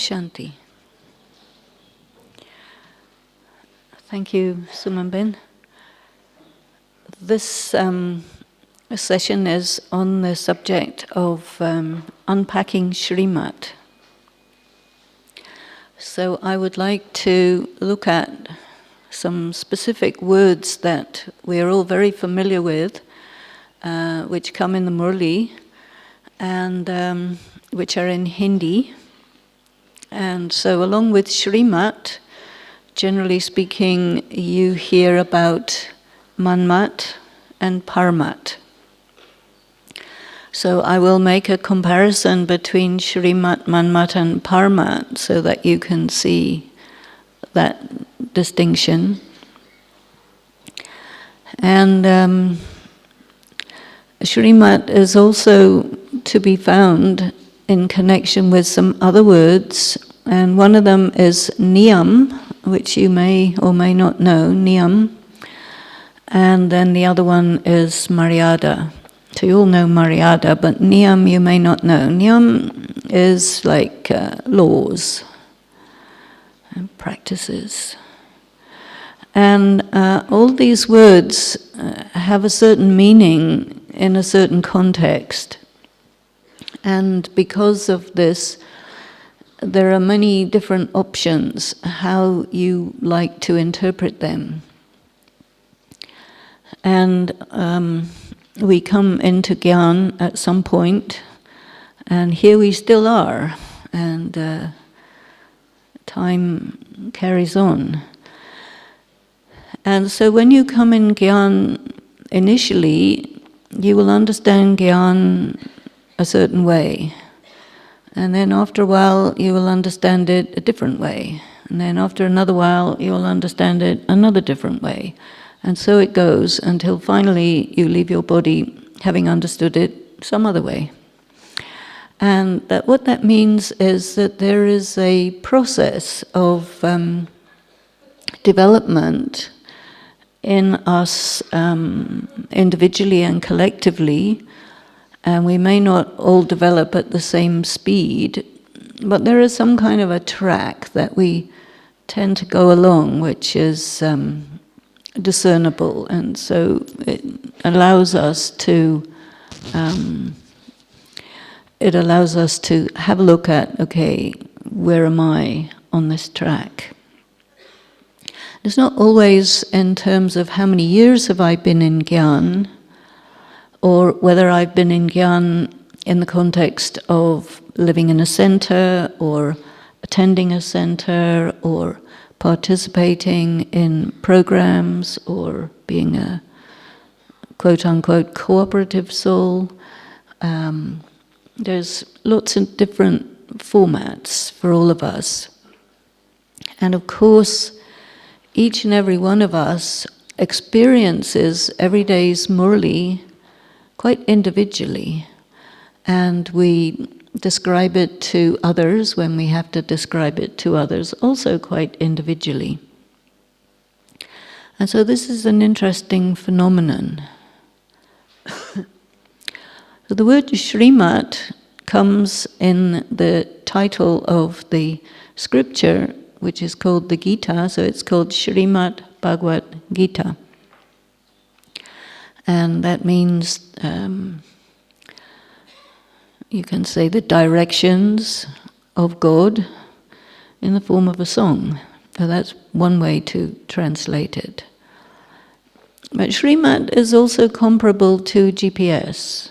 Shanti. Thank you, Sumanben. This session is on the subject of Unpacking Shrimat. So I would like to look at some specific words that we are all very familiar with, which come in the Murli, and which are in Hindi. And so along with Shrimat, generally speaking, you hear about Manmat and Parmat. So I will make a comparison between Shrimat, Manmat and Parmat so that you can see that distinction. And Shrimat is also to be found in connection with some other words, and one of them is Niyam, which you may or may not know, Niyam, and then the other one is Maryada. So you all know Maryada, but Niyam you may not know. Niyam is like laws and practices. And all these words have a certain meaning in a certain context. And because of this, there are many different options how you like to interpret them. And we come into Gyan at some point, and here we still are, and time carries on. And so when you come in Gyan initially, you will understand Gyan a certain way. And then after a while, you will understand it a different way. And then after another while, you will understand it another different way. And so it goes until finally you leave your body having understood it some other way. And that what that means is that there is a process of development in us individually and collectively. And we may not all develop at the same speed, but there is some kind of a track that we tend to go along, which is discernible, and so it allows us to have a look at, okay, where am I on this track? It's not always in terms of how many years have I been in Gyan, or whether I've been in Gyan in the context of living in a center, or attending a center, or participating in programs, or being a quote-unquote cooperative soul. There's lots of different formats for all of us. And of course, each and every one of us experiences every day's Murli quite individually, and we describe it to others when we have to describe it to others, also quite individually. And so this is an interesting phenomenon. So the word Shrimat comes in the title of the scripture, which is called the Gita, so it's called Shrimat Bhagavad Gita. And that means, you can say, the directions of God in the form of a song. So that's one way to translate it. But Shrimat is also comparable to GPS.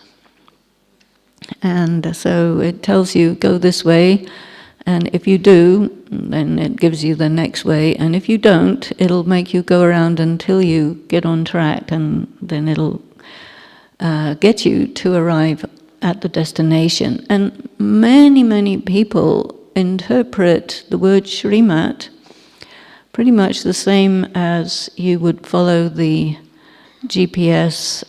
And so it tells you, go this way, and if you do, then it gives you the next way, and if you don't, it'll make you go around until you get on track, and then it'll get you to arrive at the destination. And many, many people interpret the word Shrimat pretty much the same as you would follow the GPS,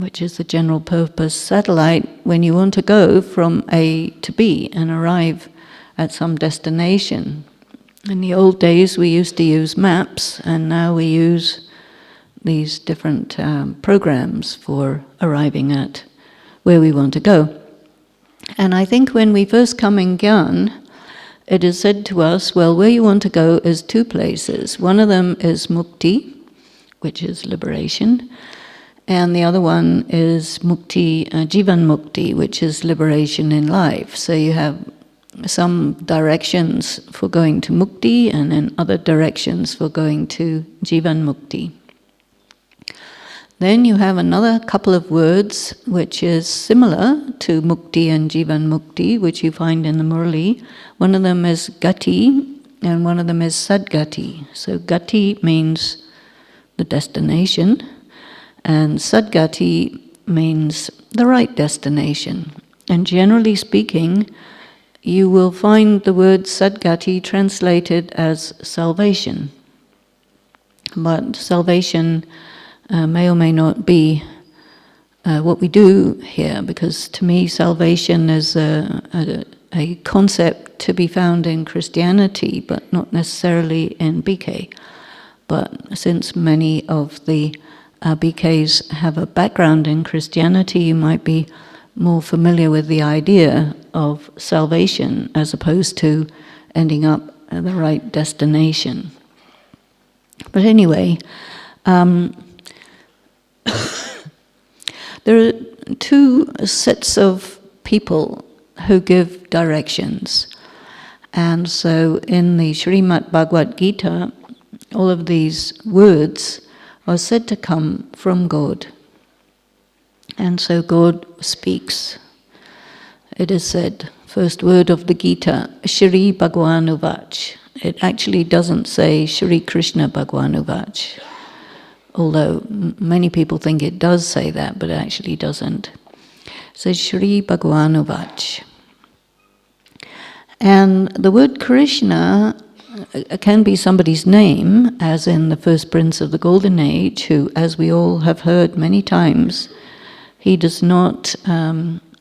which is the general purpose satellite, when you want to go from A to B and arrive at some destination. In the old days we used to use maps, and now we use these different programs for arriving at where we want to go. And I think when we first come in Gyan, it is said to us, well, where you want to go is two places. One of them is mukti, which is liberation, and the other one is mukti, jivan mukti, which is liberation in life. So you have some directions for going to mukti and then other directions for going to jivan mukti. Then you have another couple of words which is similar to mukti and jivan mukti, which you find in the Murli. One of them is gati and one of them is sadgati. So gati means the destination and sadgati means the right destination. And generally speaking, you will find the word sadgati translated as salvation. But salvation may or may not be what we do here, because to me salvation is a concept to be found in Christianity, but not necessarily in BK. But since many of the BKs have a background in Christianity, you might be more familiar with the idea of salvation as opposed to ending up at the right destination. But anyway, there are two sets of people who give directions. And so in the Shrimat Bhagavad Gita, all of these words are said to come from God. And so God speaks. It is said, first word of the Gita, Shri Bhagwan Uvach. It actually doesn't say Shri Krishna Bhagwan Uvach, although many people think it does say that, but it actually doesn't. It says Shri Bhagwan Uvach. And the word Krishna can be somebody's name, as in the first prince of the Golden Age, who, as we all have heard many times, he does not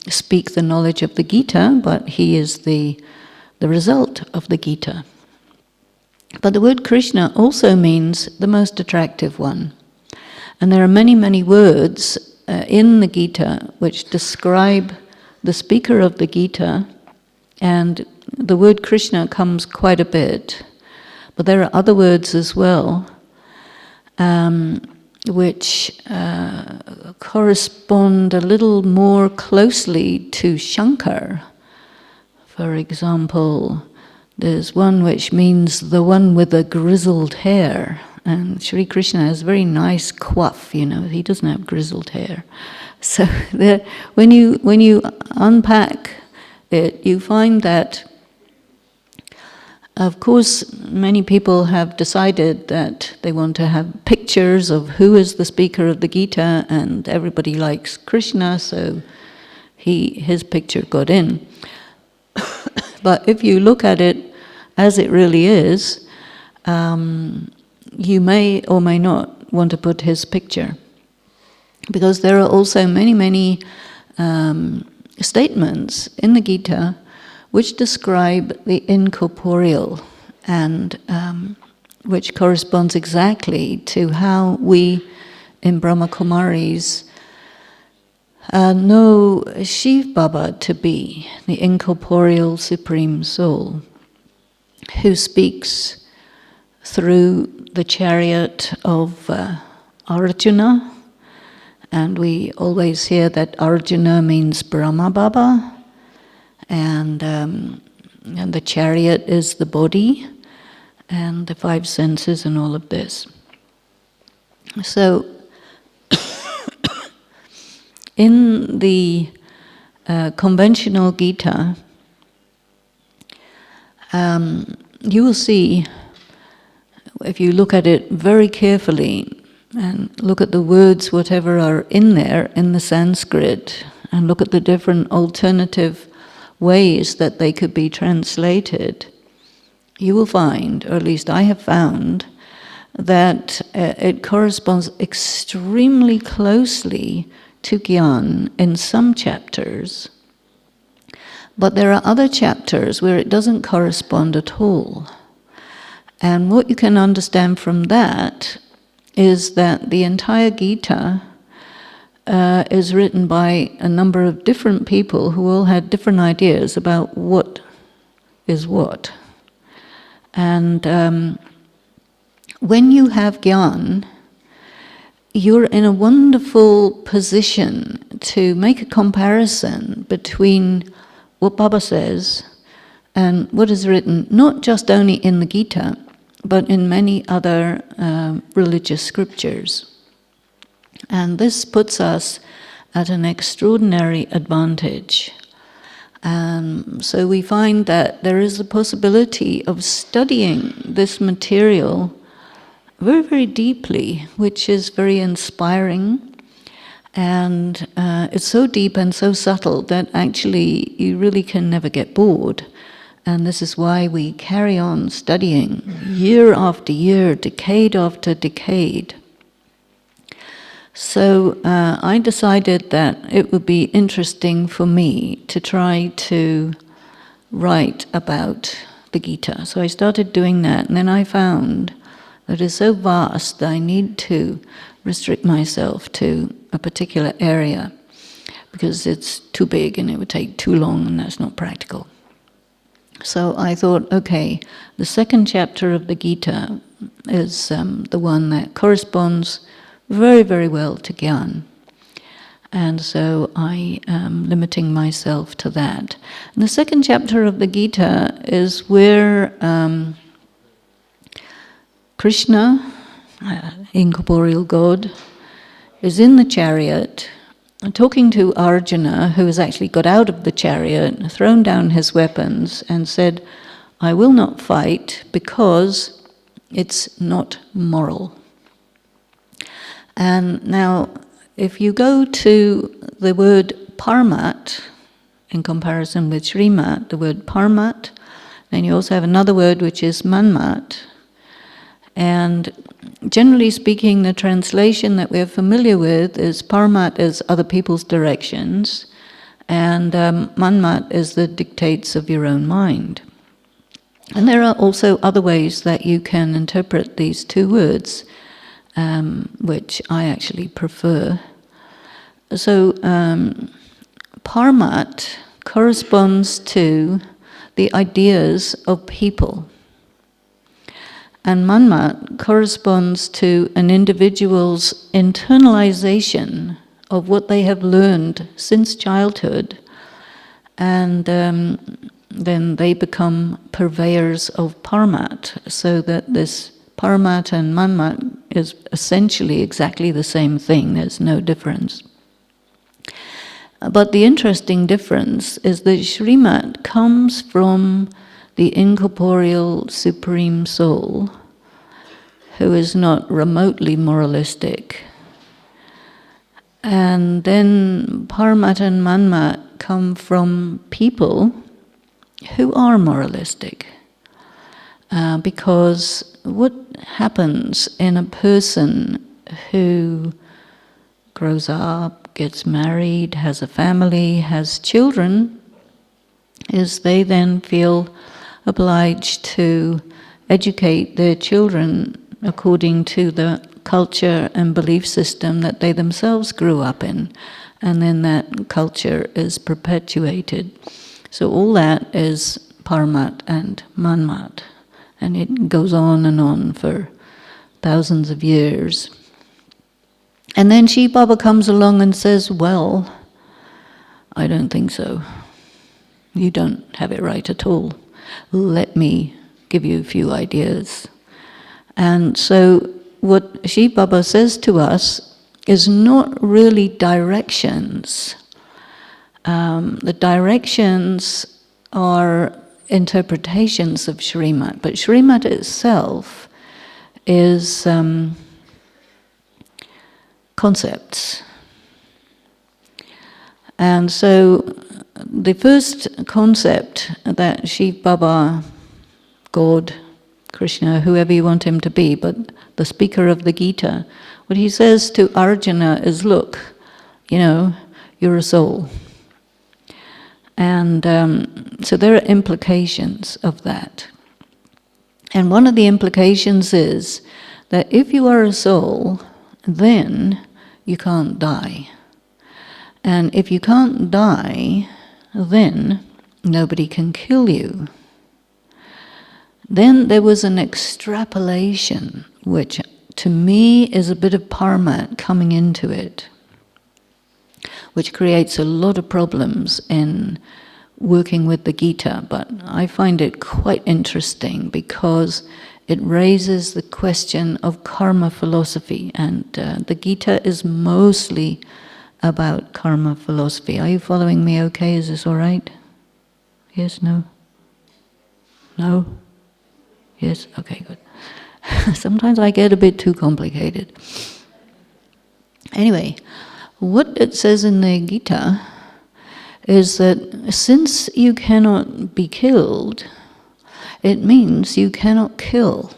speak the knowledge of the Gita, but he is the result of the Gita. But the word Krishna also means the most attractive one. And there are many, many words in the Gita which describe the speaker of the Gita, and the word Krishna comes quite a bit. But there are other words as well which correspond a little more closely to Shankar. For example, there's one which means the one with the grizzled hair. And Sri Krishna has very nice coif, he doesn't have grizzled hair. So when you unpack it, you find that, of course, many people have decided that they want to have pictures of who is the speaker of the Gita, and everybody likes Krishna, so his picture got in. But if you look at it as it really is, you may or may not want to put his picture, because there are also many, many statements in the Gita which describe the incorporeal, and which corresponds exactly to how we in Brahma Kumaris know Shiv Baba to be, the incorporeal Supreme Soul, who speaks through the chariot of Arjuna. And we always hear that Arjuna means Brahma Baba, and the chariot is the body, and the five senses and all of this. So, in the conventional Gita, you will see, if you look at it very carefully, and look at the words, whatever are in there in the Sanskrit, and look at the different alternative ways that they could be translated, you will find, or at least I have found, that it corresponds extremely closely to Gyan in some chapters, but there are other chapters where it doesn't correspond at all. And what you can understand from that is that the entire Gita is written by a number of different people who all had different ideas about what is what. And when you have Gyan, you're in a wonderful position to make a comparison between what Bhava says and what is written, not just only in the Gita, but in many other religious scriptures. And this puts us at an extraordinary advantage. So we find that there is a possibility of studying this material very, very deeply, which is very inspiring. And it's so deep and so subtle that actually you really can never get bored. And this is why we carry on studying year after year, decade after decade. So I decided that it would be interesting for me to try to write about the Gita. So I started doing that, and then I found that it's so vast that I need to restrict myself to a particular area because it's too big and it would take too long, and that's not practical. So I thought, okay, the second chapter of the Gita is the one that corresponds very, very well to Gyan. And so I am limiting myself to that. And the second chapter of the Gita is where Krishna, incorporeal God, is in the chariot talking to Arjuna, who has actually got out of the chariot, thrown down his weapons, and said, I will not fight because it's not moral. And now, if you go to the word parmat, in comparison with Shrimat, the word parmat, then you also have another word which is manmat. And generally speaking, the translation that we're familiar with is parmat is other people's directions, and manmat is the dictates of your own mind. And there are also other ways that you can interpret these two words, which I actually prefer. So parmat corresponds to the ideas of people, and manmat corresponds to an individual's internalization of what they have learned since childhood, and then they become purveyors of parmat, so that this parmat and manmat is essentially exactly the same thing. There's no difference. But the interesting difference is that Shrimat comes from the incorporeal Supreme Soul, who is not remotely moralistic. And then Parmat and Manmat come from people who are moralistic. Because what happens in a person who grows up, gets married, has a family, has children, is they then feel obliged to educate their children according to the culture and belief system that they themselves grew up in, and then that culture is perpetuated. So all that is Parmat and Manmat, and it goes on for thousands of years. And then Shiv Baba comes along and says, well, I don't think so. You don't have it right at all. Let me give you a few ideas. And so what Shiv Baba says to us is not really directions. The directions are interpretations of Shrimat, but Shrimat itself is concepts. And so the first concept that Shiv Baba, God, Krishna, whoever you want him to be, but the speaker of the Gita, what he says to Arjuna is, look, you're a soul. And so there are implications of that. And one of the implications is that if you are a soul, then you can't die. And if you can't die, then nobody can kill you. Then there was an extrapolation, which to me is a bit of Parmat coming into it, which creates a lot of problems in working with the Gita. But I find it quite interesting because it raises the question of karma philosophy, and the Gita is mostly about karma philosophy. Are you following me okay? Is this all right? Yes, no? No? Yes? Okay, good. Sometimes I get a bit too complicated. Anyway, what it says in the Gita is that since you cannot be killed, it means you cannot kill.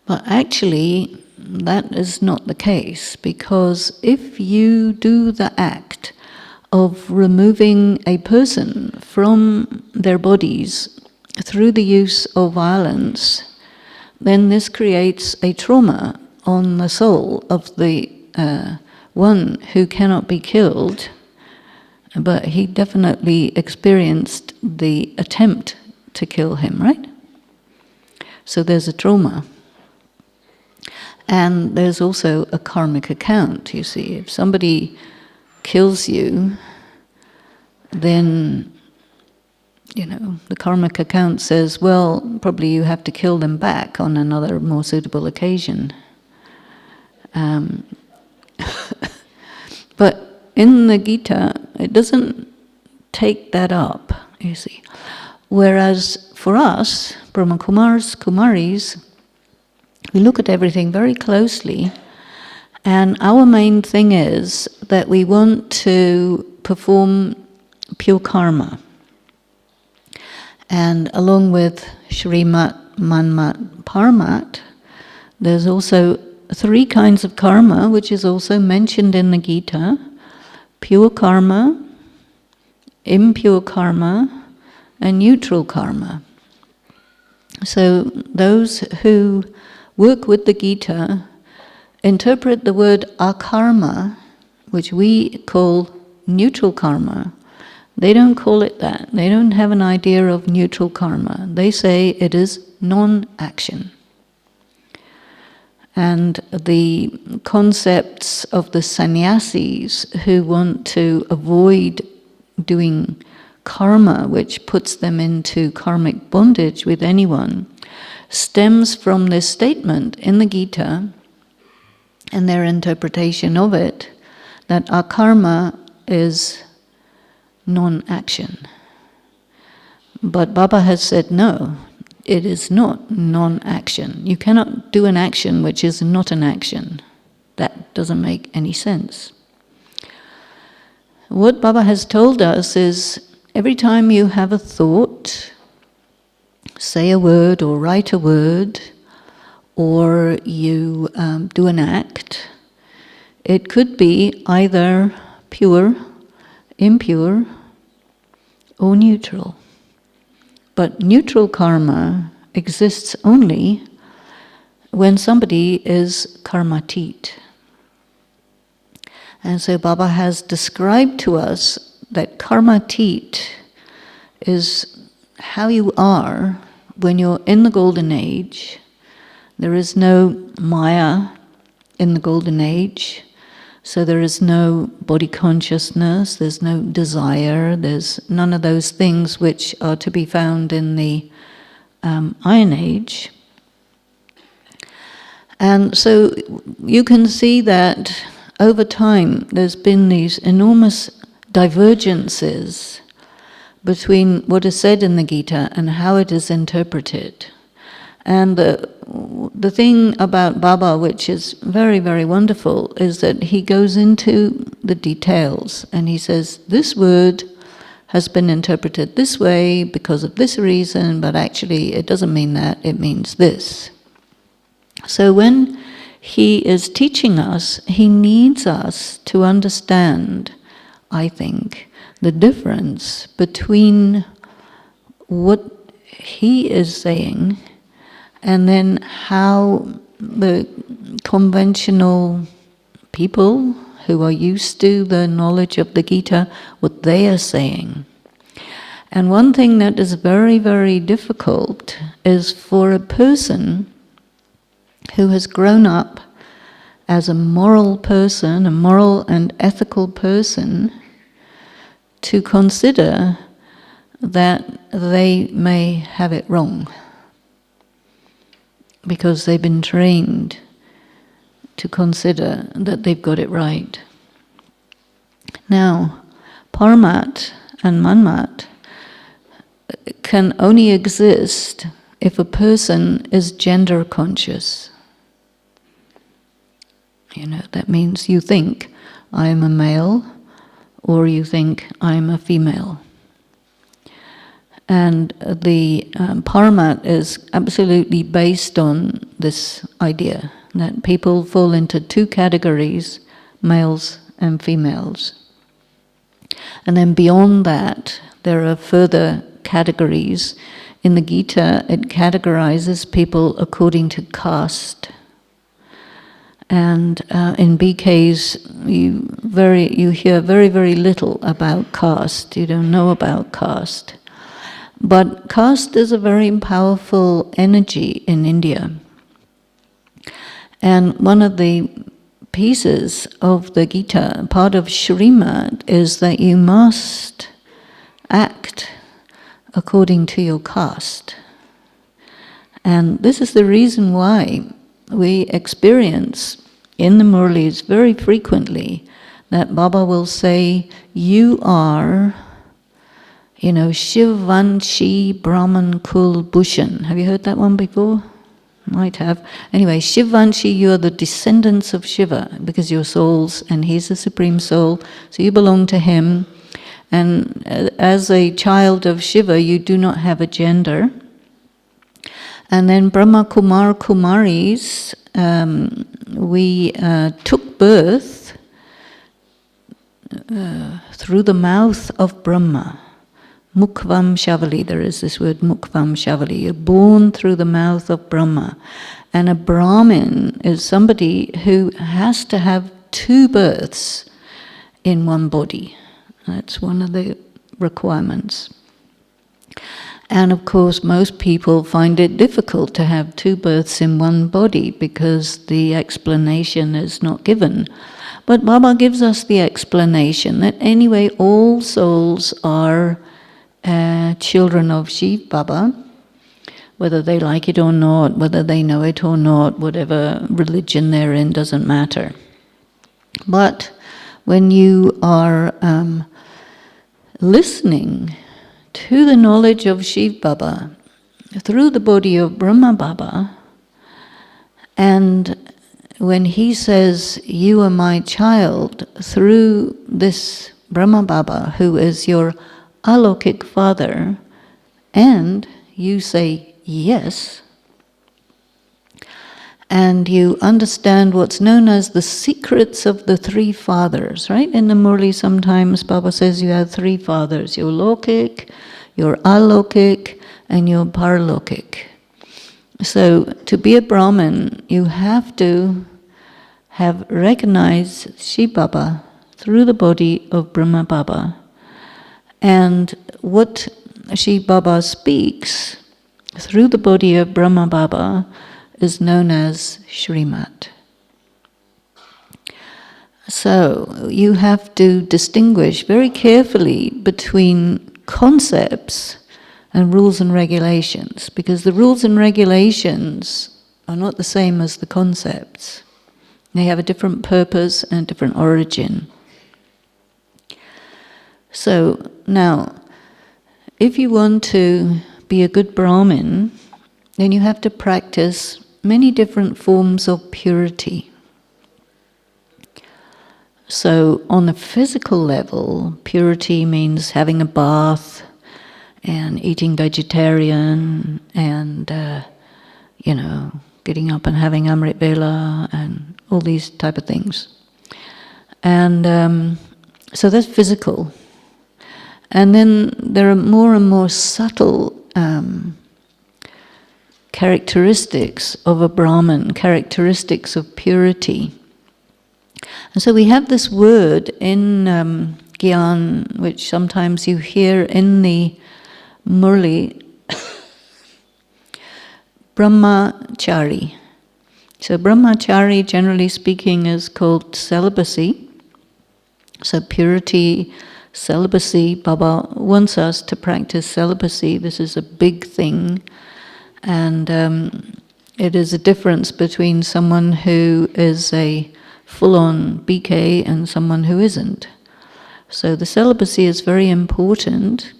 But actually, that is not the case, because if you do the act of removing a person from their bodies through the use of violence, then this creates a trauma on the soul of the one who cannot be killed, but he definitely experienced the attempt to kill him, right? So there's a trauma. And there's also a karmic account, you see. If somebody kills you, then, the karmic account says, well, probably you have to kill them back on another more suitable occasion. But in the Gita, it doesn't take that up, you see. Whereas for us, Brahma Kumaris, we look at everything very closely, and our main thing is that we want to perform pure karma. And along with Shrimat, Manmat, Parmat, there's also 3 kinds of karma, which is also mentioned in the Gita: pure karma, impure karma, and neutral karma. So those who work with the Gita interpret the word akarma, which we call neutral karma. They don't call it that. They don't have an idea of neutral karma. They say it is non-action. And the concepts of the sannyasis who want to avoid doing karma, which puts them into karmic bondage with anyone, stems from this statement in the Gita and their interpretation of it, that akarma is non-action. But Bhava has said no, it is not non-action. You cannot do an action which is not an action. That doesn't make any sense. What Bhava has told us is every time you have a thought, say a word or write a word, or you do an act, it could be either pure, impure, or neutral. But neutral karma exists only when somebody is karmatit. And so Bhava has described to us that karmatit is how you are when you're in the golden age. There is no maya in the golden age, so there is no body consciousness, there's no desire, there's none of those things which are to be found in the Iron Age. And so you can see that over time there's been these enormous divergences between what is said in the Gita and how it is interpreted. And the thing about Bhava, which is very, very wonderful, is that he goes into the details and he says, this word has been interpreted this way because of this reason, but actually it doesn't mean that, it means this. So when he is teaching us, he needs us to understand, I think, the difference between what he is saying and then how the conventional people who are used to the knowledge of the Gita, what they are saying. And one thing that is very, very difficult is for a person who has grown up as a moral person, a moral and ethical person, to consider that they may have it wrong, because they've been trained to consider that they've got it right. Now, Paramat and Manmat can only exist if a person is gender conscious. That means you think, I am a male, or you think, I am a female. And the Paramat is absolutely based on this idea, that people fall into two categories, males and females. And then beyond that, there are further categories. In the Gita, it categorizes people according to caste. And in BKs, you hear very, very little about caste. You don't know about caste. But caste is a very powerful energy in India. And one of the pieces of the Gita, part of Shrimat, is that you must act according to your caste. And this is the reason why we experience in the Murlis very frequently that Baba will say, you are, Shivanshi Brahman Kul Bhushan. Have you heard that one before? Might have. Anyway, Shivanshi, you are the descendants of Shiva, because you're souls and he's the Supreme Soul, so you belong to him. And as a child of Shiva, you do not have a gender. And then Brahma Kumaris, we took birth through the mouth of Brahma. Mukvam Shavali, there is this word Mukvam Shavali. You're born through the mouth of Brahma. And a Brahmin is somebody who has to have two births in one body. That's one of the requirements. And of course, most people find it difficult to have two births in one body because the explanation is not given. But Baba gives us the explanation that anyway, all souls are children of Shiv Baba, whether they like it or not, whether they know it or not, whatever religion they're in, doesn't matter. But when you are listening to the knowledge of Shiv Baba through the body of Brahma Baba, and when he says, you are my child, through this Brahma Baba, who is your alokik father, and you say yes, and you understand what's known as the secrets of the three fathers, right? In the Murli sometimes Baba says you have three fathers, your lokik, your alokik, and your paralokik. So to be a Brahmin, you have to have recognized Shiv Baba through the body of Brahma Baba. And what Shiv Baba speaks through the body of Brahma Baba is known as Shrimat. So you have to distinguish very carefully between concepts and rules and regulations, because the rules and regulations are not the same as the concepts. They have a different purpose and a different origin. So now, if you want to be a good Brahmin, then you have to practice many different forms of purity. So on the physical level, purity means having a bath and eating vegetarian and, getting up and having Amrit Vela and all these type of things. And so that's physical. And then there are more and more subtle characteristics of a Brahmin, characteristics of purity. And so we have this word in Gyan, which sometimes you hear in the Murli, Brahmachari. So Brahmachari, generally speaking, is called celibacy. So purity, celibacy. Baba wants us to practice celibacy. This is a big thing. And it is a difference between someone who is a full-on BK and someone who isn't. So the celibacy is very important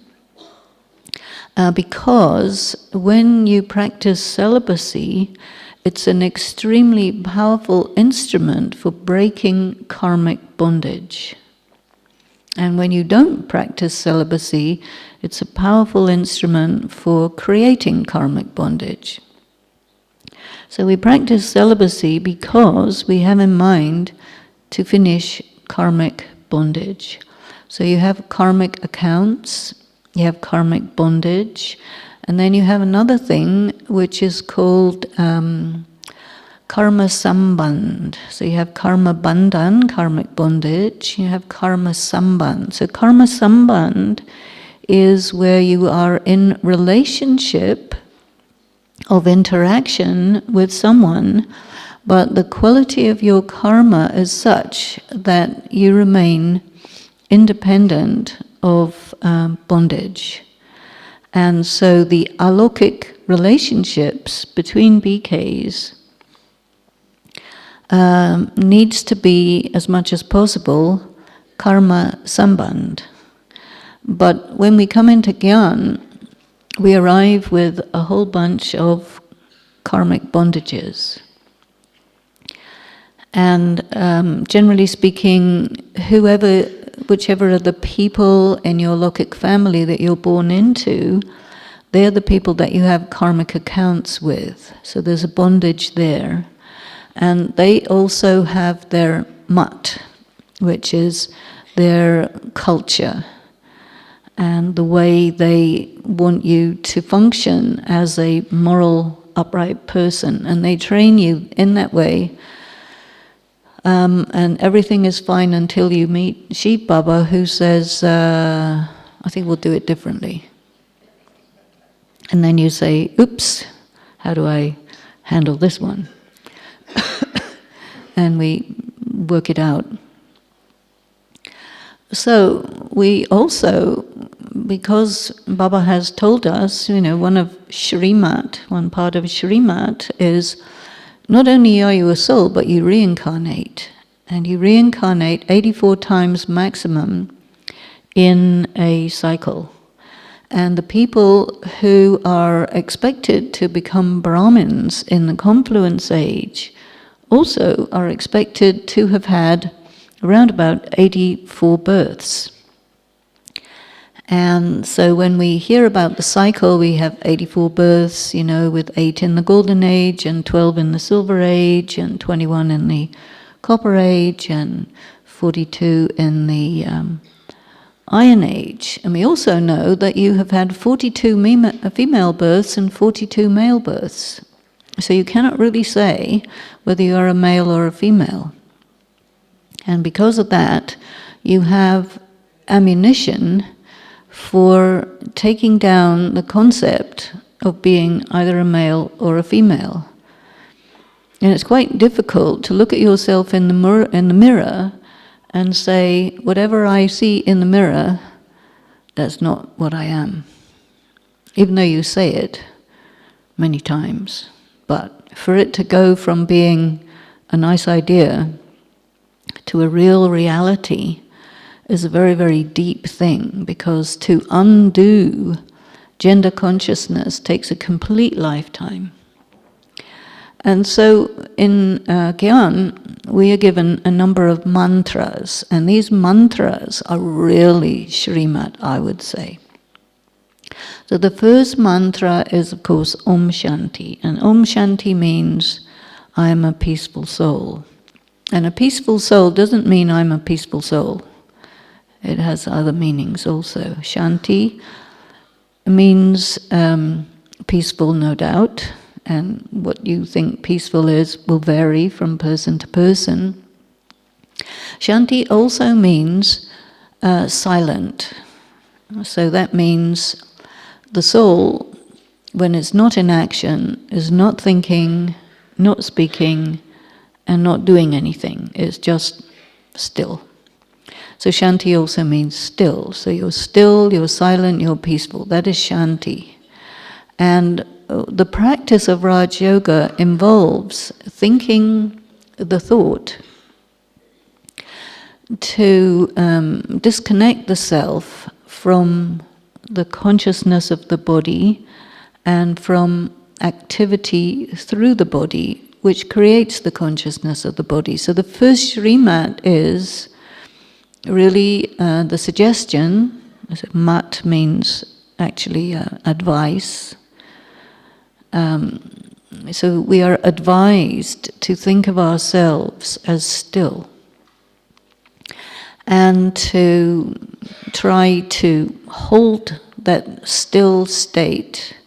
because when you practice celibacy, it's an extremely powerful instrument for breaking karmic bondage. And when you don't practice celibacy, it's a powerful instrument for creating karmic bondage. So we practice celibacy because we have in mind to finish karmic bondage. So you have karmic accounts, you have karmic bondage, and then you have another thing which is called karma Sambandh. So you have karma bandhan, karmic bondage, you have karma Sambandh. So karma Sambandh is where you are in relationship of interaction with someone, but the quality of your karma is such that you remain independent of bondage. And so the alokik relationships between BKs needs to be, as much as possible, karma Sambandh. But when we come into Gyan, we arrive with a whole bunch of karmic bondages. And generally speaking, whichever of the people in your Lokic family that you're born into, they're the people that you have karmic accounts with. So there's a bondage there. And they also have their mat, which is their culture and the way they want you to function as a moral, upright person. And they train you in that way. And everything is fine until you meet Shiv Baba, who says, I think we'll do it differently. And then you say, oops, how do I handle this one? And we work it out. So we also, because Baba has told us, one of Shrimat, one part of Shrimat is not only are you a soul, but you reincarnate. And you reincarnate 84 times maximum in a cycle. And the people who are expected to become Brahmins in the confluence age also are expected to have had around about 84 births. And so when we hear about the cycle, we have 84 births, with 8 in the Golden Age, and 12 in the Silver Age, and 21 in the Copper Age, and 42 in the Iron Age. And we also know that you have had 42 female births and 42 male births. So you cannot really say whether you are a male or a female. And because of that, you have ammunition for taking down the concept of being either a male or a female. And it's quite difficult to look at yourself in the mirror and say, whatever I see in the mirror, that's not what I am. Even though you say it many times. But for it to go from being a nice idea to a real reality is a very, very deep thing, because to undo gender consciousness takes a complete lifetime. And so in Gyan, we are given a number of mantras, and these mantras are really Shrimat, I would say. So the first mantra is, of course, Om Shanti, and Om Shanti means I am a peaceful soul. And a peaceful soul doesn't mean I'm a peaceful soul. It has other meanings also. Shanti means peaceful, no doubt, and what you think peaceful is will vary from person to person. Shanti also means silent. So that means The soul, when it's not in action, is not thinking, not speaking, and not doing anything. It's just still. So Shanti also means still. So you're still, you're silent, you're peaceful. That is Shanti. And the practice of Raj Yoga involves thinking the thought to disconnect the self from the consciousness of the body and from activity through the body, which creates the consciousness of the body. So the first Shrimat is really the suggestion. Mat means actually advice. So we are advised to think of ourselves as still and to try to hold that still state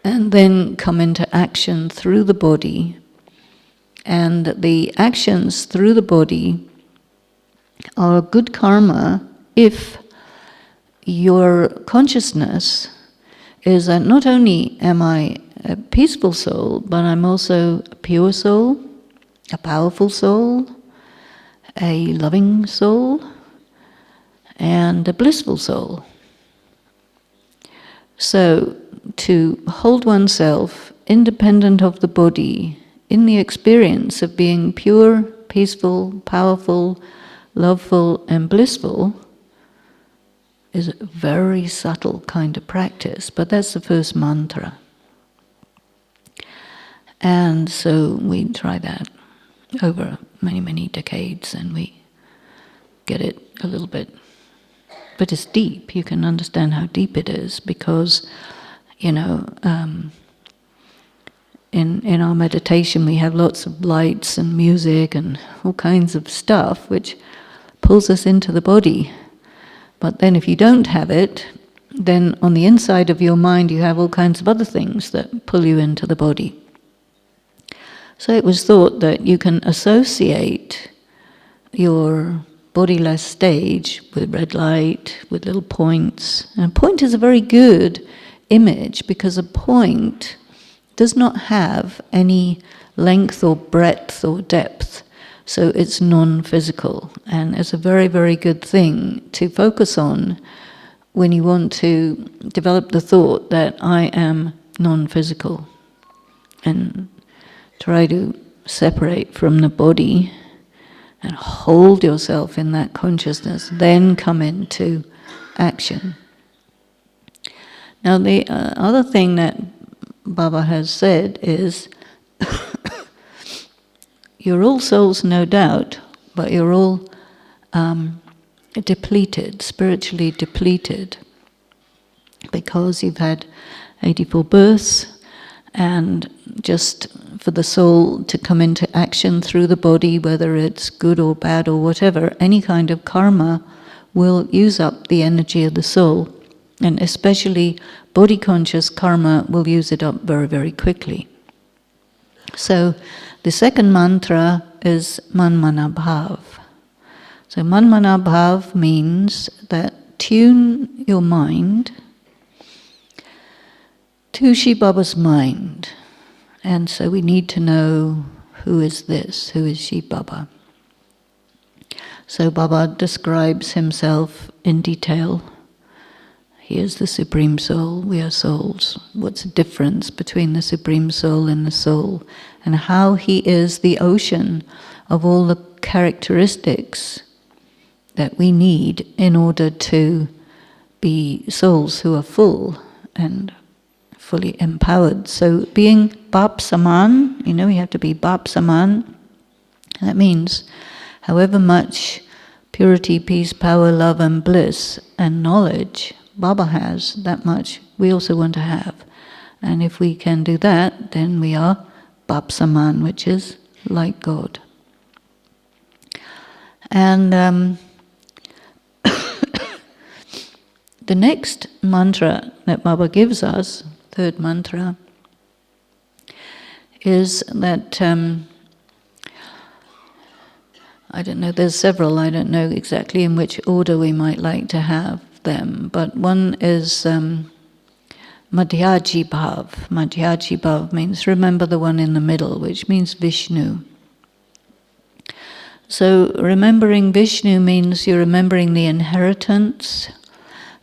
and then come into action through the body. And the actions through the body are good karma if your consciousness is that not only am I a peaceful soul, but I'm also a pure soul, a powerful soul, a loving soul, and a blissful soul. So, to hold oneself independent of the body in the experience of being pure, peaceful, powerful, loveful, and blissful is a very subtle kind of practice, but that's the first mantra. And so we try that over many, many decades, and we get it a little bit. But it's deep. You can understand how deep it is because, in our meditation we have lots of lights and music and all kinds of stuff which pulls us into the body. But then if you don't have it, then on the inside of your mind you have all kinds of other things that pull you into the body. So it was thought that you can associate your bodiless stage with red light, with little points. And a point is a very good image because a point does not have any length or breadth or depth. So it's non-physical, and it's a very, very good thing to focus on when you want to develop the thought that I am non-physical, and try to separate from the body and hold yourself in that consciousness, then come into action. Now the other thing that Bhava has said is you're all souls, no doubt, but you're all depleted, spiritually depleted, because you've had 84 births, and just for the soul to come into action through the body, whether it's good or bad or whatever, any kind of karma will use up the energy of the soul, and especially body-conscious karma will use it up very, very quickly. So the second mantra is Man-mana Bhav. So Man-mana Bhav means that tune your mind to Shiv Baba's mind. And so we need to know who is this, who is Shiv Baba. So Baba describes himself in detail. He is the Supreme Soul, we are souls. What's the difference between the Supreme Soul and the soul? And how he is the ocean of all the characteristics that we need in order to be souls who are full and fully empowered. So being Bap Saman, we have to be Bap Saman. That means however much purity, peace, power, love and bliss and knowledge Baba has, that much we also want to have. And if we can do that, then we are Bap Saman, which is like God. And the next mantra that Baba gives us, third mantra, is that, I don't know, there's several, I don't know exactly in which order we might like to have them, but one is Madhyaji Bhav. Madhyaji Bhav means remember the one in the middle, which means Vishnu. So remembering Vishnu means you're remembering the inheritance.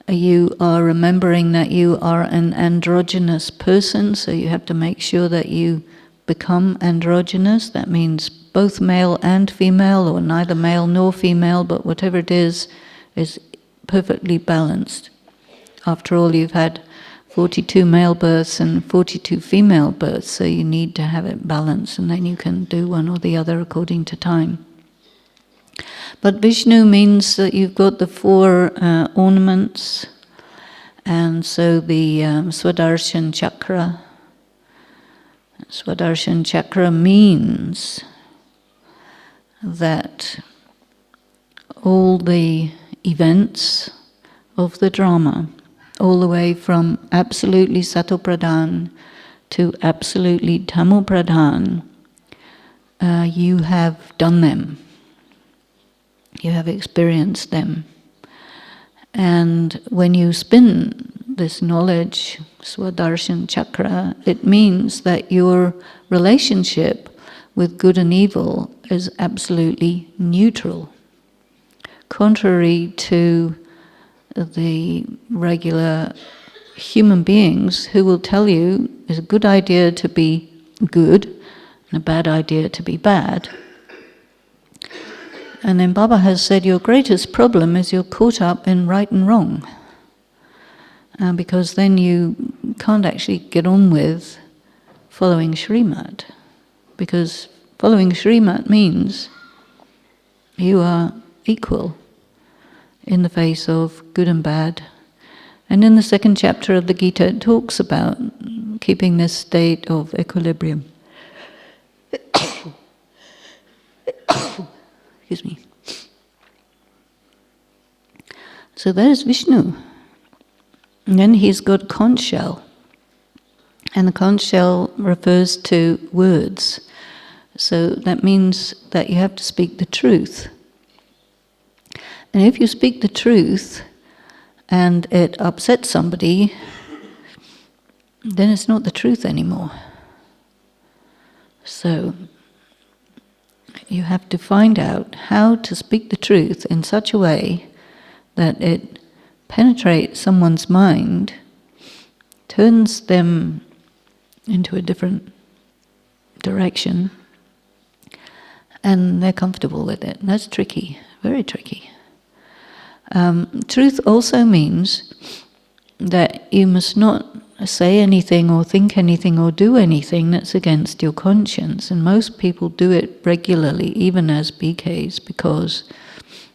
You are remembering that you are an androgynous person, so you have to make sure that you become androgynous. That means both male and female, or neither male nor female, but whatever it is perfectly balanced. After all, you've had 42 male births and 42 female births, so you need to have it balanced, and then you can do one or the other according to time. But Vishnu means that you've got the 4 ornaments, and so the Sudarshan Chakra. Sudarshan Chakra means that all the events of the drama, all the way from absolutely Sato Pradhan to absolutely Tamo Pradhan, you have done them. You have experienced them. And when you spin this knowledge, Sudarshan Chakra, it means that your relationship with good and evil is absolutely neutral. Contrary to the regular human beings who will tell you it's a good idea to be good and a bad idea to be bad. And then Bhava has said your greatest problem is you're caught up in right and wrong. Because then you can't actually get on with following Shrimat. Because following Shrimat means you are equal in the face of good and bad. And in the 2nd chapter of the Gita, it talks about keeping this state of equilibrium. Excuse me. So that is Vishnu. And then he's got conch shell. And the conch shell refers to words. So that means that you have to speak the truth. And if you speak the truth and it upsets somebody, then it's not the truth anymore. So you have to find out how to speak the truth in such a way that it penetrates someone's mind, turns them into a different direction, and they're comfortable with it. That's tricky, very tricky. Truth also means that you must not say anything or think anything or do anything that's against your conscience. And most people do it regularly, even as BKs, because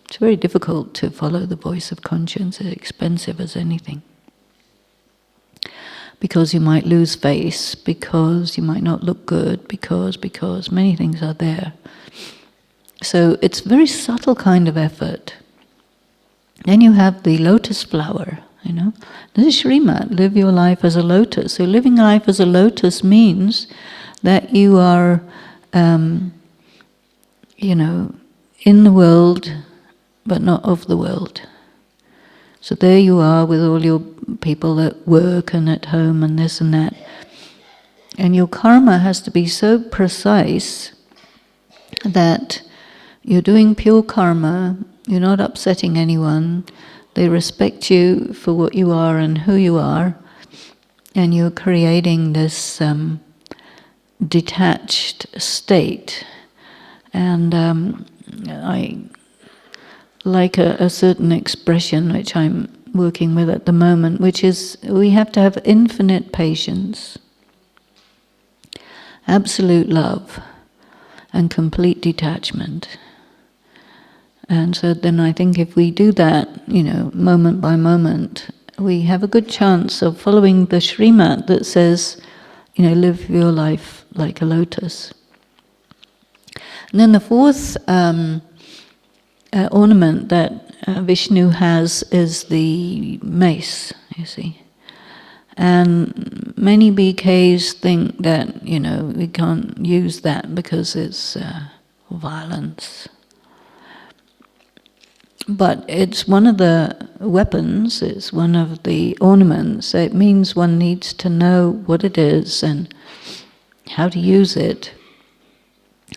it's very difficult to follow the voice of conscience. It's expensive as anything. Because you might lose face, because you might not look good, because many things are there. So it's a very subtle kind of effort. Then you have the lotus flower, you know. This is Shrimat, live your life as a lotus. So living life as a lotus means that you are, in the world, but not of the world. So there you are with all your people at work and at home and this and that. And your karma has to be so precise that you're doing pure karma, you're not upsetting anyone, they respect you for what you are and who you are, and you're creating this detached state. And I like a certain expression which I'm working with at the moment, which is we have to have infinite patience, absolute love, and complete detachment. And so then I think if we do that, moment by moment, we have a good chance of following the Shrimat that says, live your life like a lotus. And then the 4th ornament that Vishnu has is the mace, you see. And many BKs think that, we can't use that because it's violence. But it's one of the weapons, it's one of the ornaments. It means one needs to know what it is and how to use it.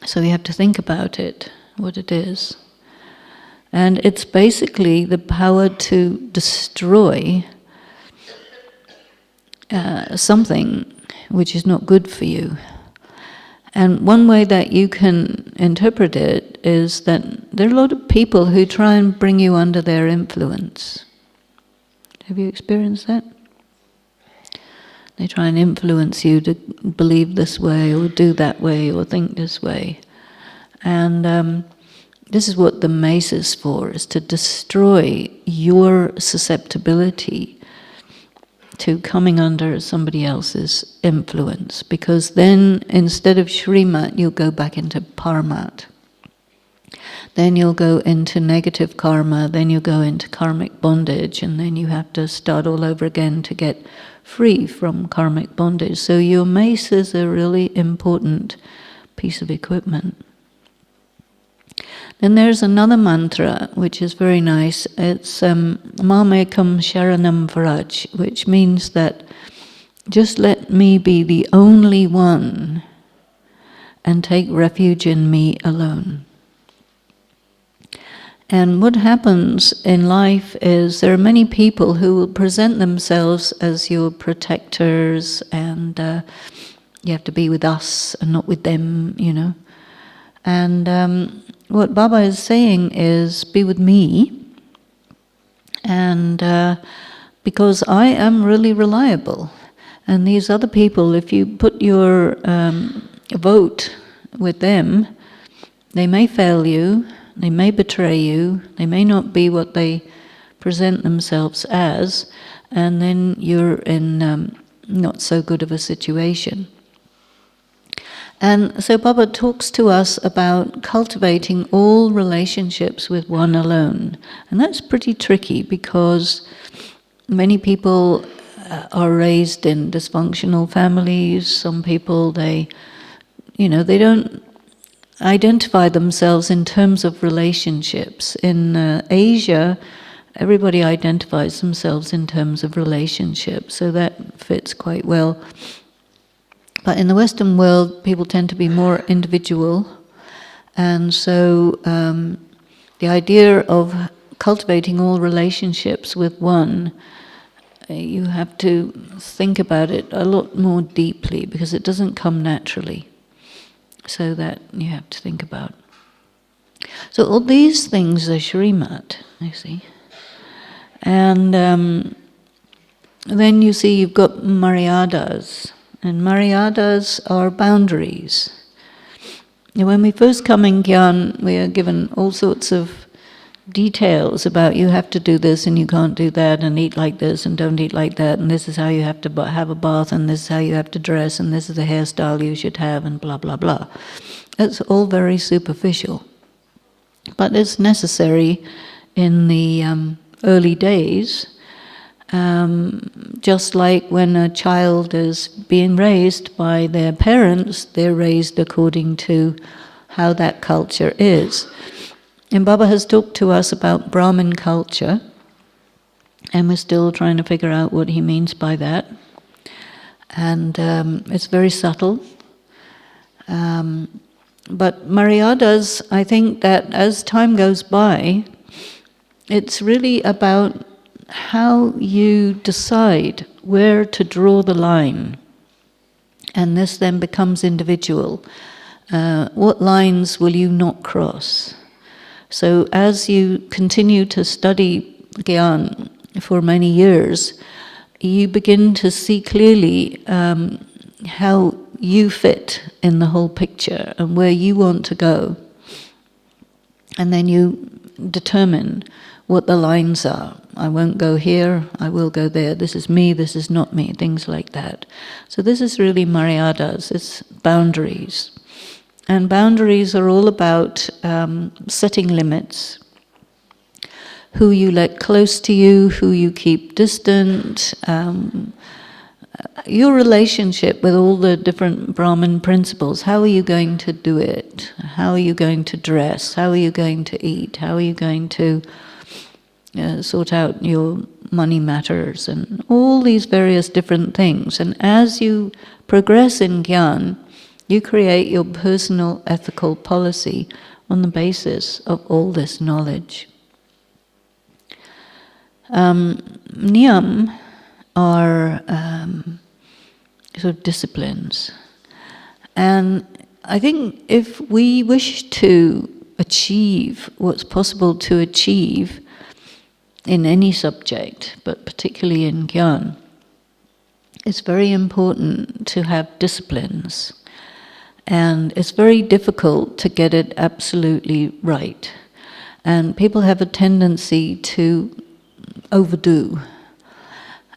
So you have to think about it, what it is. And it's basically the power to destroy something which is not good for you. And one way that you can interpret it is that there are a lot of people who try and bring you under their influence. Have you experienced that? They try and influence you to believe this way, or do that way, or think this way. And this is what the mace is for, is to destroy your susceptibility to coming under somebody else's influence, because then instead of Shrimat, you'll go back into Paramat. Then you'll go into negative karma, then you'll go into karmic bondage, and then you have to start all over again to get free from karmic bondage. So your mace is a really important piece of equipment. Then there's another mantra which is very nice. It's Mamekam Sharanam Vraj, which means that just let me be the only one and take refuge in me alone. And what happens in life is there are many people who will present themselves as your protectors, and you have to be with us and not with them, you know. And what Bhava is saying is, be with me, and because I am really reliable. And these other people, if you put your vote with them, they may fail you, they may betray you, they may not be what they present themselves as, and then you're in not so good of a situation. And so Bhava talks to us about cultivating all relationships with one alone. And that's pretty tricky, because many people are raised in dysfunctional families. Some people, they don't identify themselves in terms of relationships. In Asia, everybody identifies themselves in terms of relationships, so that fits quite well. But in the Western world, people tend to be more individual, and so the idea of cultivating all relationships with one, you have to think about it a lot more deeply, because it doesn't come naturally. So that you have to think about. So all these things are Shrimat, you see. And then you see you've got Maryadas. And Maryadas are boundaries. And when we first come in Gyan, we are given all sorts of details about you have to do this and you can't do that, and eat like this and don't eat like that, and this is how you have to have a bath, and this is how you have to dress, and this is the hairstyle you should have, and blah, blah, blah. It's all very superficial. But it's necessary in the early days. Just like when a child is being raised by their parents, they're raised according to how that culture is. And Bhava has talked to us about Brahmin culture, and we're still trying to figure out what he means by that. And it's very subtle. But Maryadas, I think that as time goes by, it's really about how you decide where to draw the line. And this then becomes individual. What lines will you not cross? So as you continue to study Gyan for many years, you begin to see clearly how you fit in the whole picture and where you want to go. And then you determine what the lines are. I won't go here, I will go there. This is me, this is not me, things like that. So this is really Maryadas, it's boundaries. And boundaries are all about setting limits. Who you let close to you, who you keep distant, your relationship with all the different Brahman principles. How are you going to do it? How are you going to dress? How are you going to eat? How are you going to sort out your money matters, and all these various different things. And as you progress in Gyan, you create your personal ethical policy on the basis of all this knowledge. Niyam are sort of disciplines. And I think if we wish to achieve what's possible to achieve in any subject, but particularly in Gyan, it's very important to have disciplines. And it's very difficult to get it absolutely right. And people have a tendency to overdo.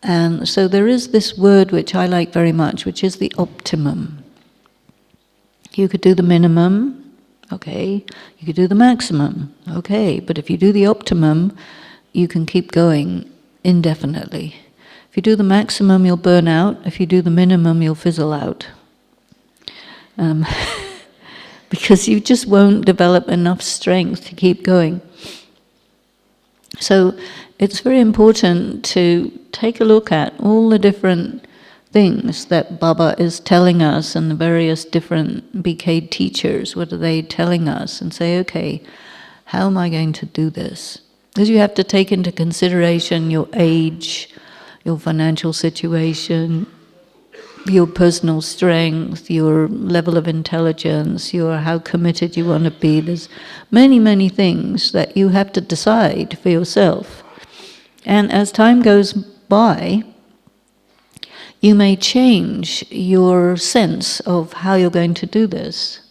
And so there is this word which I like very much, which is the optimum. You could do the minimum, okay. You could do the maximum, okay. But if you do the optimum, you can keep going indefinitely. If you do the maximum, you'll burn out. If you do the minimum, you'll fizzle out. Because you just won't develop enough strength to keep going. So it's very important to take a look at all the different things that Bhava is telling us, and the various different BK teachers, what are they telling us, and say, okay, how am I going to do this? Because you have to take into consideration your age, your financial situation, your personal strength, your level of intelligence, your how committed you want to be. There's many, many things that you have to decide for yourself. And as time goes by, you may change your sense of how you're going to do this.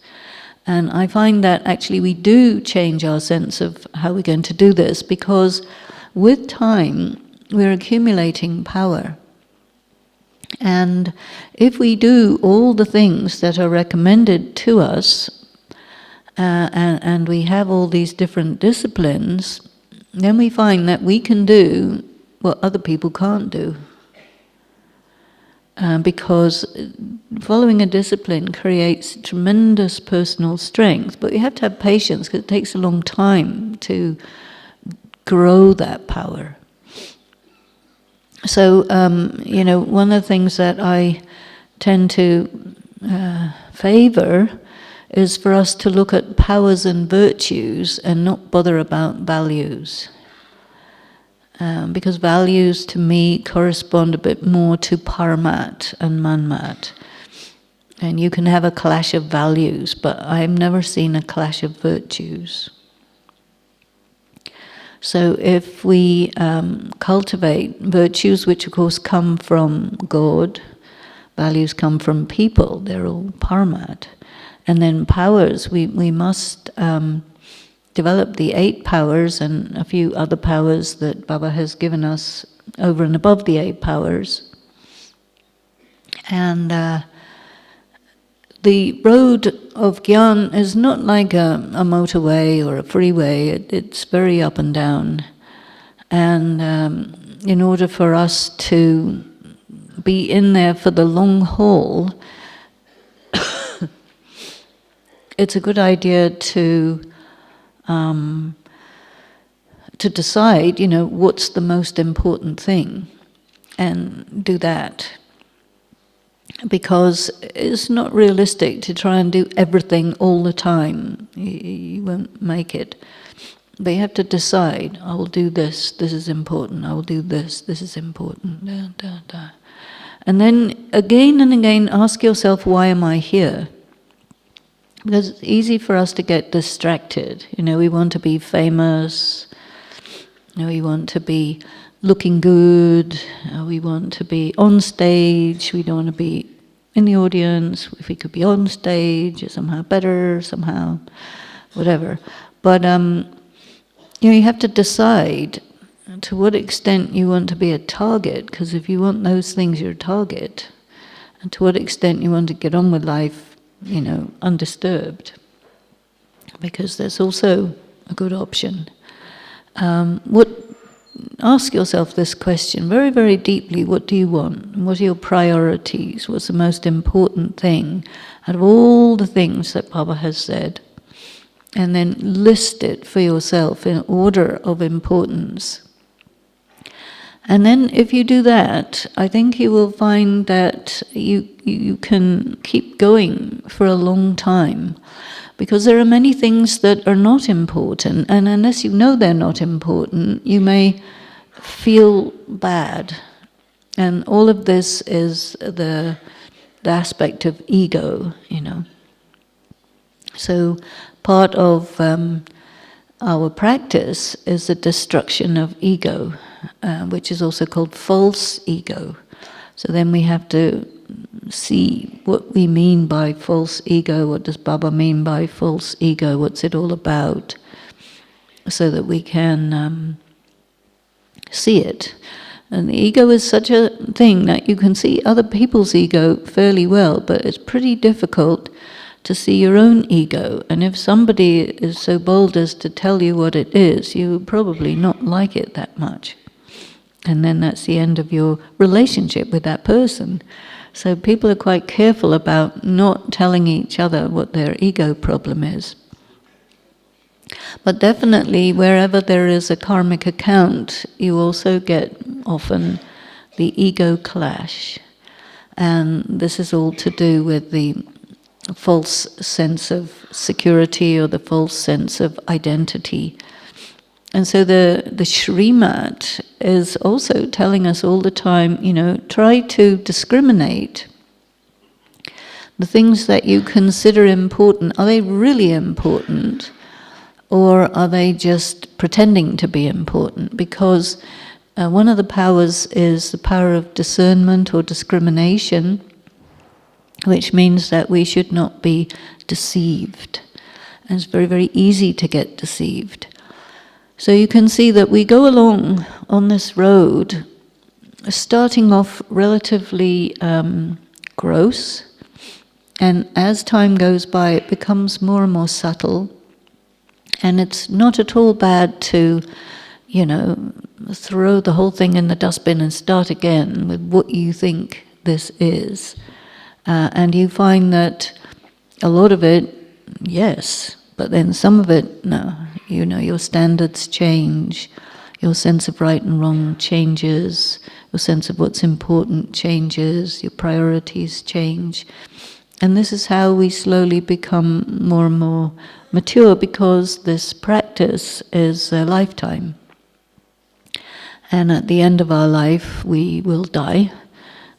And I find that actually we do change our sense of how we're going to do this, because with time we're accumulating power. And if we do all the things that are recommended to us, and we have all these different disciplines, then we find that we can do what other people can't do. Because following a discipline creates tremendous personal strength, but you have to have patience, because it takes a long time to grow that power. So, one of the things that I tend to favor is for us to look at powers and virtues and not bother about values. Because values to me correspond a bit more to Paramat and Manmat. And you can have a clash of values, but I've never seen a clash of virtues. So if we cultivate virtues, which of course come from God, values come from people, they're all Paramat. And then powers, we must develop the 8 powers and a few other powers that Bhava has given us over and above the 8 powers. And the road of Gyan is not like a motorway or a freeway. It's very up and down. And in order for us to be in there for the long haul, it's a good idea to decide, what's the most important thing, and do that. Because it's not realistic to try and do everything all the time. You won't make it. But you have to decide, I will do this is important. I will do this is important. And then again and again ask yourself, why am I here? Because it's easy for us to get distracted. We want to be famous. We want to be looking good. We want to be on stage. We don't want to be in the audience. If we could be on stage, it's somehow better, somehow, whatever. But you have to decide to what extent you want to be a target. Because if you want those things, you're a target. And to what extent you want to get on with life, undisturbed. Because that's also a good option. Ask yourself this question very, very deeply. What do you want? What are your priorities? What's the most important thing out of all the things that Bhava has said? And then list it for yourself in order of importance. And then if you do that, I think you will find that you can keep going for a long time, because there are many things that are not important, and unless you know they're not important, you may feel bad. And all of this is the aspect of ego, you know. So part of our practice is the destruction of ego, which is also called false ego. So then we have to see what we mean by false ego, what does Bhava mean by false ego, what's it all about, so that we can see it. And the ego is such a thing that you can see other people's ego fairly well, but it's pretty difficult to see your own ego. And if somebody is so bold as to tell you what it is, you probably not like it that much. And then that's the end of your relationship with that person. So people are quite careful about not telling each other what their ego problem is. But definitely, wherever there is a karmic account, you also get often the ego clash. And this is all to do with the false sense of security or the false sense of identity. And so the Shrimat is also telling us all the time, you know, try to discriminate the things that you consider important. Are they really important? Or are they just pretending to be important? Because one of the powers is the power of discernment or discrimination, which means that we should not be deceived. And it's very, very easy to get deceived. So you can see that we go along on this road, starting off relatively gross, and as time goes by, it becomes more and more subtle. And it's not at all bad to, you know, throw the whole thing in the dustbin and start again with what you think this is. And you find that a lot of it, yes, but then some of it, no. You know, your standards change, your sense of right and wrong changes, your sense of what's important changes, your priorities change. And this is how we slowly become more and more mature, because this practice is a lifetime. And at the end of our life, we will die.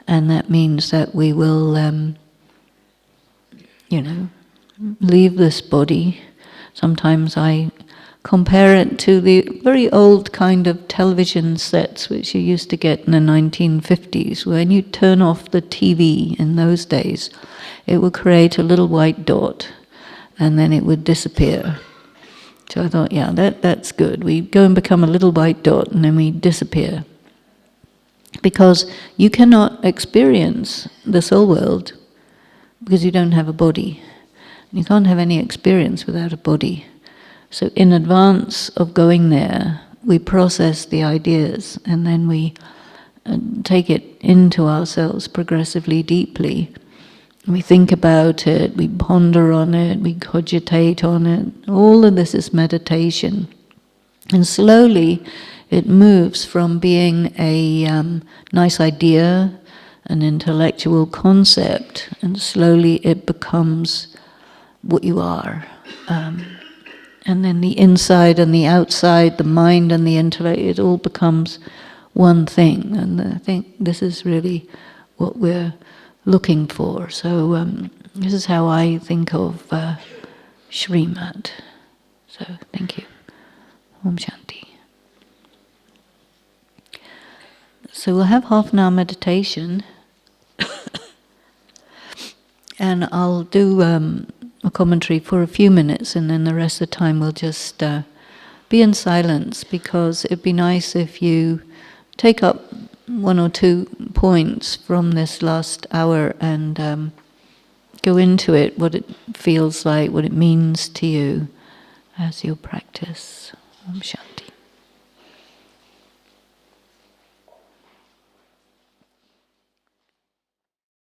And that means that we will, you know, leave this body. Sometimes I compare it to the very old kind of television sets which you used to get in the 1950s. When you turn off the TV in those days, it would create a little white dot, and then it would disappear. So I thought, yeah, that's good. We go and become a little white dot, and then we disappear. Because you cannot experience the soul world because you don't have a body. You can't have any experience without a body. So in advance of going there, we process the ideas, and then we take it into ourselves progressively deeply. We think about it, we ponder on it, we cogitate on it. All of this is meditation. And slowly it moves from being a nice idea, an intellectual concept, and slowly it becomes what you are. And then the inside and the outside, the mind and the intellect, it all becomes one thing. And I think this is really what we're looking for. So this is how I think of Shrimat. So thank you. Om Shanti. So we'll have half an hour meditation. And I'll do a commentary for a few minutes, and then the rest of the time we'll just be in silence, because it'd be nice if you take up one or two points from this last hour and go into it, what it feels like, what it means to you as you practice. Om Shanti.